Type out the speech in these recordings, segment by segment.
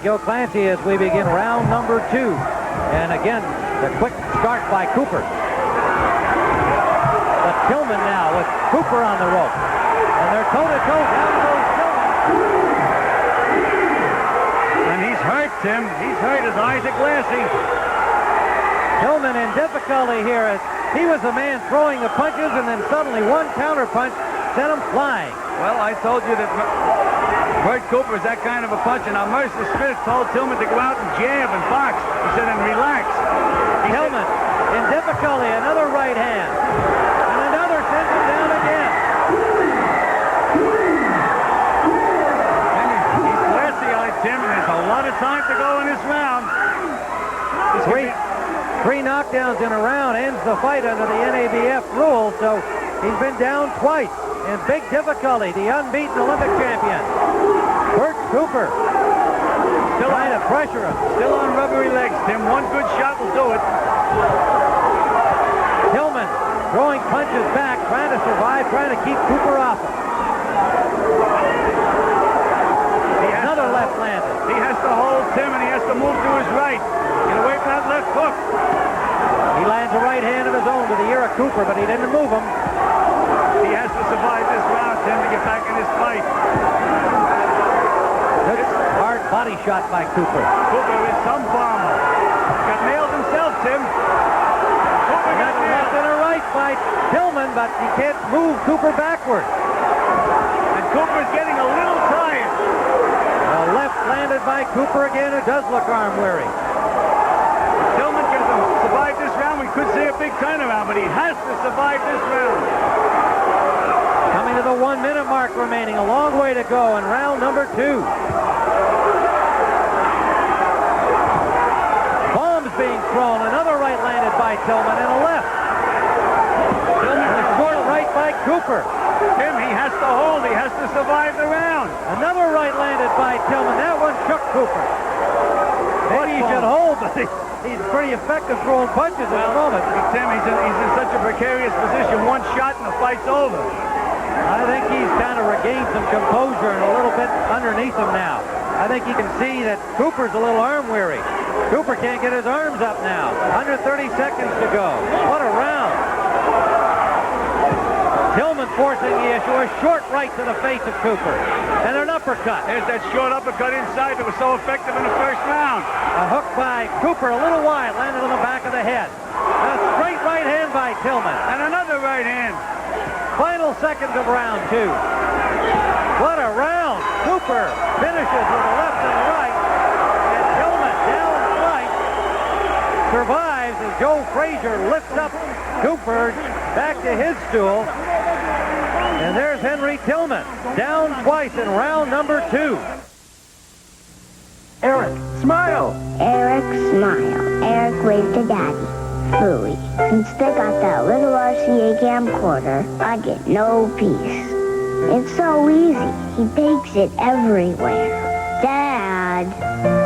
Gil Clancy as we begin round number 2. And again, the quick start by Cooper. But Tillman now with Cooper on the rope. And they're toe-to-toe. Down goes Tillman. And he's hurt, Tim. He's hurt as Isaac Lassie. Tillman in difficulty here as he was the man throwing the punches, and then suddenly one counter punch sent him flying. Well, I told you that Bert Cooper is that kind of a puncher. Now, Mercer Smith told Tillman to go out and jab and box. He said, and relax. Tillman in difficulty, another right hand. And another sends him down again. He's glassy-eyed, Tim, and there's a lot of time to go in this round. Three knockdowns in a round ends the fight under the NABF rule, so he's been down twice in big difficulty. The unbeaten Olympic champion, Bert Cooper, still trying to pressure him. Still on rubbery legs, Tim. One good shot will do it. Tillman throwing punches back, trying to survive, trying to keep Cooper off him. Another left landed. He has to hold Tim, and he has to move to his right. Get away from that left hook. He lands a right hand of his own to the ear of Cooper, but he didn't move him. He has to survive this round, Tim, to get back in this fight. Good hard body shot by Cooper. Cooper is some bomber. Got nailed himself, Tim. Cooper got a left and a right by Tillman, but he can't move Cooper backward. And Cooper's getting a little tired. A left landed by Cooper again. It does look arm-weary. Tillman can survive this round. We could see a big turnaround, but he has to survive this round. Coming to the 1 minute mark remaining. A long way to go in round number 2. Bombs being thrown. Another right landed by Tillman and a left. Tillman a short right by Cooper. Tim, he has to hold. He has to survive the round. Another right landed by Tillman. That one shook Cooper. Maybe he should hold, but he's pretty effective throwing punches at the moment. Tim, he's in such a precarious position. One shot and the fight's over. I think he's kind of regained some composure and a little bit underneath him now. I think you can see that Cooper's a little arm weary. Cooper can't get his arms up now. Under 30 seconds to go. What a round. Tillman forcing the issue. A short right to the face of Cooper. And an uppercut. There's that short uppercut inside that was so effective in the first round. A hook by Cooper, a little wide, landed on the back of the head. A straight right hand by Tillman. And another right hand. Final seconds of round 2. What a round. Cooper finishes with a left and a right. And Tillman down right survives as Joe Frazier lifts up Cooper back to his stool. And there's Henry Tillman, down twice in round number 2. Eric, smile. Eric, smile. Eric waved to Daddy. Louie, since they got that little RCA camcorder, I get no peace. It's so easy. He takes it everywhere. Dad.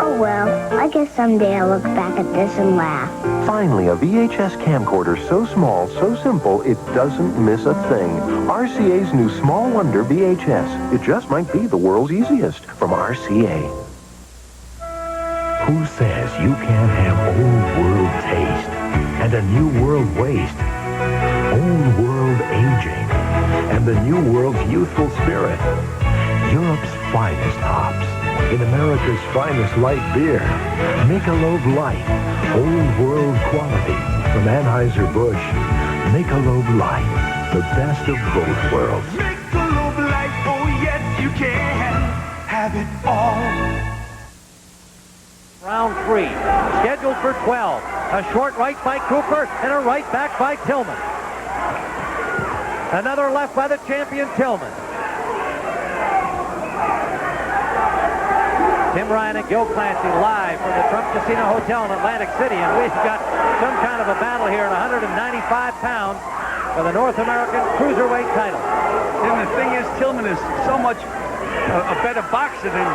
Oh well, I guess someday I'll look back at this and laugh. Finally, a VHS camcorder so small, so simple, it doesn't miss a thing. RCA's new Small Wonder VHS. It just might be the world's easiest from RCA. Who says you can't have old world taste and a new world waste? Old world aging and the new world's youthful spirit. Europe's finest hops in America's finest light beer. Michelob Light, old world quality from Anheuser-Busch. Michelob Light, the best of both worlds. Michelob Light, oh yes you can have it all. Round 3, scheduled for 12. A short right by Cooper and a right back by Tillman. Another left by the champion Tillman. Tim Ryan and Gil Clancy live from the Trump Casino Hotel in Atlantic City, and we've got some kind of a battle here at 195 pounds for the North American Cruiserweight title. And the thing is, Tillman is so much a better boxer than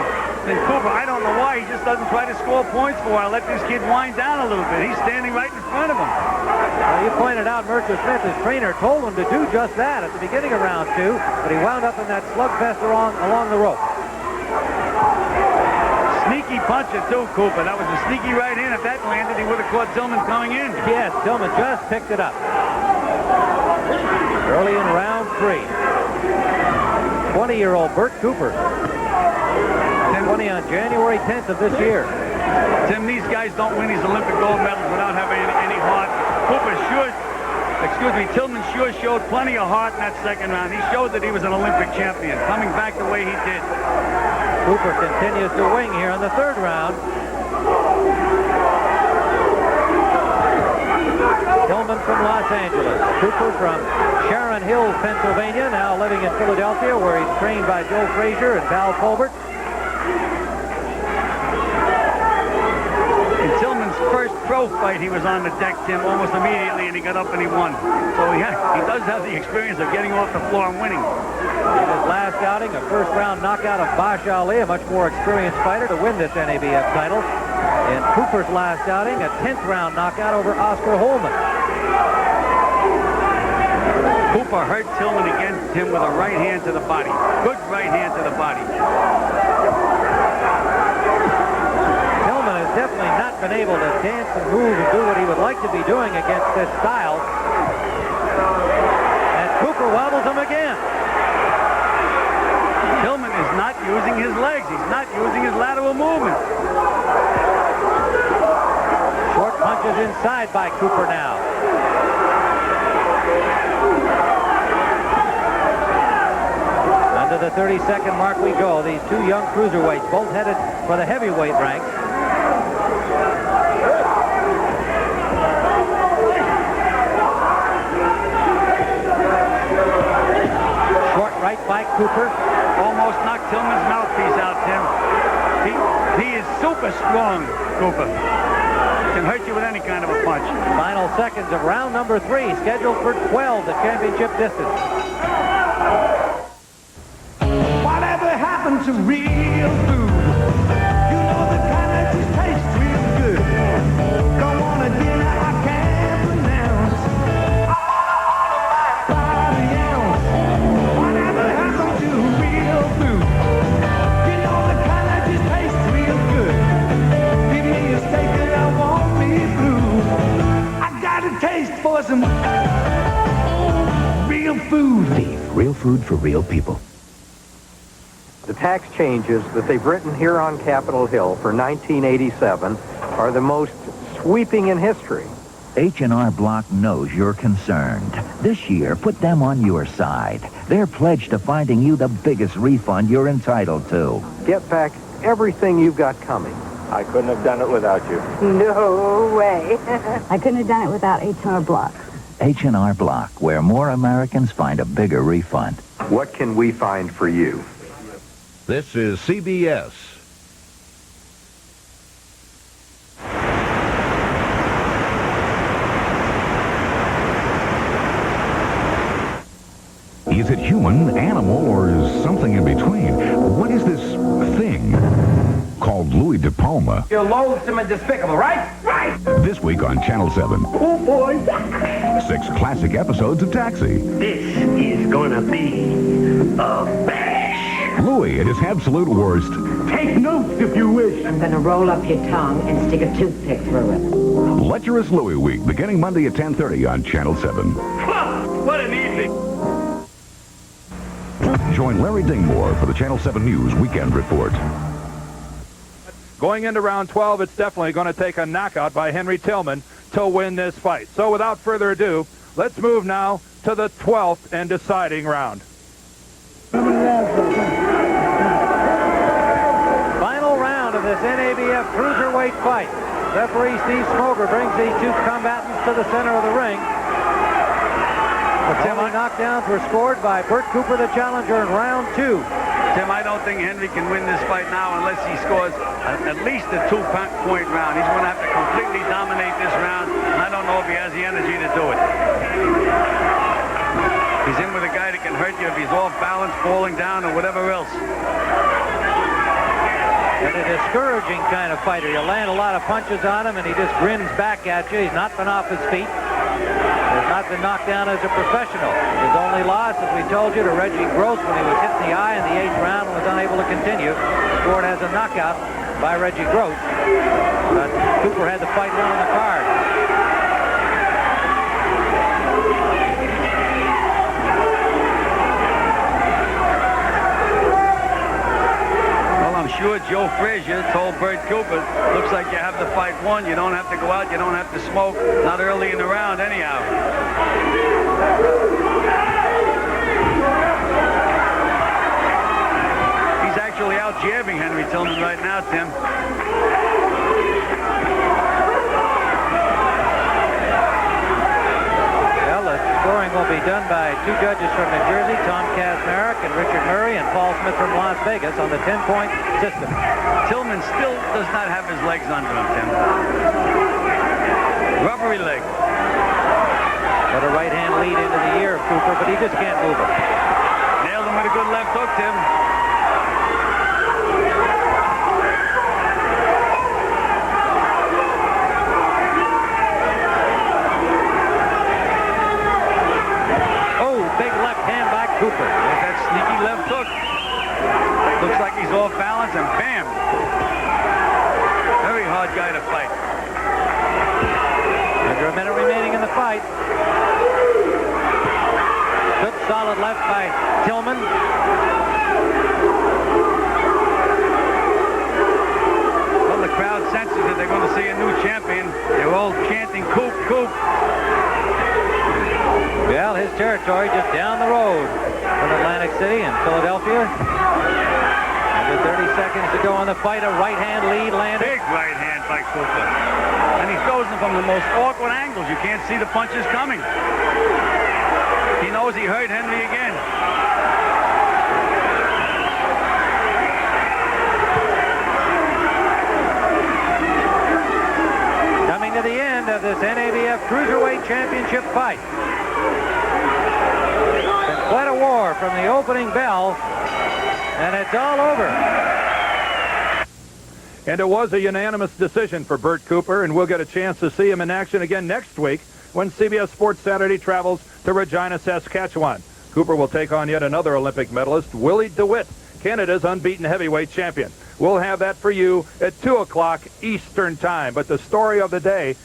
Cooper. I don't know why he just doesn't try to score points for a while. Let this kid wind down a little bit. He's standing right in front of him. Well, you pointed out Mercer Smith, his trainer, told him to do just that at the beginning of round 2, but he wound up in that slugfest along the rope. Sneak sneaky puncher, too, Cooper. That was a sneaky right hand. If that landed, he would have caught Tillman coming in. Yes, Tillman just picked it up. Early in round 3. 20-year-old Bert Cooper. 20 on January 10th of this year. Tim, these guys don't win these Olympic gold medals without having any heart. Tillman sure showed plenty of heart in that second round. He showed that he was an Olympic champion, coming back the way he did. Cooper continues to wing here in the third round. Tillman from Los Angeles. Cooper from Sharon Hills, Pennsylvania, now living in Philadelphia, where he's trained by Joe Frazier and Val Colbert. In Tillman's first pro fight, he was on the deck, Tim, almost immediately, and he got up and he won. So he does have the experience of getting off the floor and winning. In his last outing, a first-round knockout of Bosh Ali, a much more experienced fighter, to win this NABF title. In Cooper's last outing, a 10th-round knockout over Oscar Holman. Cooper hurt Tillman again, Tim, with a right hand to the body. Good right hand to the body. Tillman has definitely not been able to dance and move and do what he would like to be doing against this style. And Cooper wobbles him again. Tillman is not using his legs. He's not using his lateral movement. Short punches inside by Cooper now. Under the 30-second mark we go. These two young cruiserweights, both headed for the heavyweight ranks. Short right by Cooper. Almost knocked Tillman's mouthpiece out, Tim. He is super strong, Cooper. Can hurt you with any kind of a punch. Final seconds of round number 3, scheduled for 12, the championship distance. Whatever happened to real food? You know the kind that just tastes real good. Don't want a dinner I can't pronounce. I want by the ounce. Whatever happened to real food? You know the kind that just tastes real good. Give me a steak and I won't be blue. I got a taste for some real food. Beef, real food for real people. The tax changes that they've written here on Capitol Hill for 1987 are the most sweeping in history. H&R Block knows you're concerned. This year, put them on your side. They're pledged to finding you the biggest refund you're entitled to. Get back everything you've got coming. I couldn't have done it without you. No way. I couldn't have done it without H&R Block. H&R Block, where more Americans find a bigger refund. What can we find for you? This is CBS. Is it human, animal, or something in between? What is this thing called Louis De Palma? You're loathsome and despicable, right? Right! This week on Channel 7. Oh, boy. 6 classic episodes of Taxi. This is gonna be a bash. Louis at his absolute worst. Take notes if you wish. I'm gonna roll up your tongue and stick a toothpick through it. Lecherous Louis Week, beginning Monday at 10:30 on Channel 7. What an evening. Join Larry Dingmore for the Channel 7 News Weekend Report. Going into round 12, it's definitely going to take a knockout by Henry Tillman to win this fight. So without further ado, let's move now to the 12th and deciding round. Final round of this NABF cruiserweight fight. Referee Steve Smokin brings these two combatants to the center of the ring. The knockdowns were scored by Bert Cooper, the challenger, in round 2. Tim, I don't think Henry can win this fight now unless he scores at least a 2-point round. He's going to have to completely dominate this round, and I don't know if he has the energy to do it. He's in with a guy that can hurt you if he's off balance, falling down, or whatever else. And a discouraging kind of fighter. You land a lot of punches on him, and he just grins back at you. He's not been off his feet. Has not been knocked down as a professional. His only loss, as we told you, to Reggie Gross when he was hit in the eye in the 8th round and was unable to continue. Scored as a knockout by Reggie Grote. But Cooper had the fight won on the card. Well, I'm sure Joe Frazier told Bert Cooper, looks like you have the fight won. You don't have to go out. You don't have to smoke. Not early in the round anyhow. He's actually out jabbing Henry Tillman right now, Tim. Well, the scoring will be done by two judges from New Jersey, Tom Kazmarek and Richard Murray, and Paul Smith from Las Vegas on the 10-point system. Tillman still does not have his legs under him, Tim. Rubbery leg. Got a right-hand lead into the ear of Cooper, but he just can't move it. Nailed him with a good left hook, Tim. Cooper. With that sneaky left hook. Looks like he's off balance, and bam! Very hard guy to fight. Under a minute remaining in the fight. Good solid left by Tillman. Well, the crowd senses that they're going to see a new champion. They're all chanting, Coop, Coop. Well, his territory just down the road from Atlantic City and Philadelphia. Under 30 seconds to go in the fight, a right-hand lead landed. Big right hand by Cooper. And he throws them from the most awkward angles. You can't see the punches coming. He knows he hurt Henry again. Coming to the end of this NABF Cruiserweight Championship fight. Quite a war from the opening bell, and it's all over. And it was a unanimous decision for Bert Cooper, and we'll get a chance to see him in action again next week when CBS Sports Saturday travels to Regina, Saskatchewan. Cooper will take on yet another Olympic medalist, Willie DeWitt, Canada's unbeaten heavyweight champion. We'll have that for you at 2 o'clock Eastern Time. But the story of the day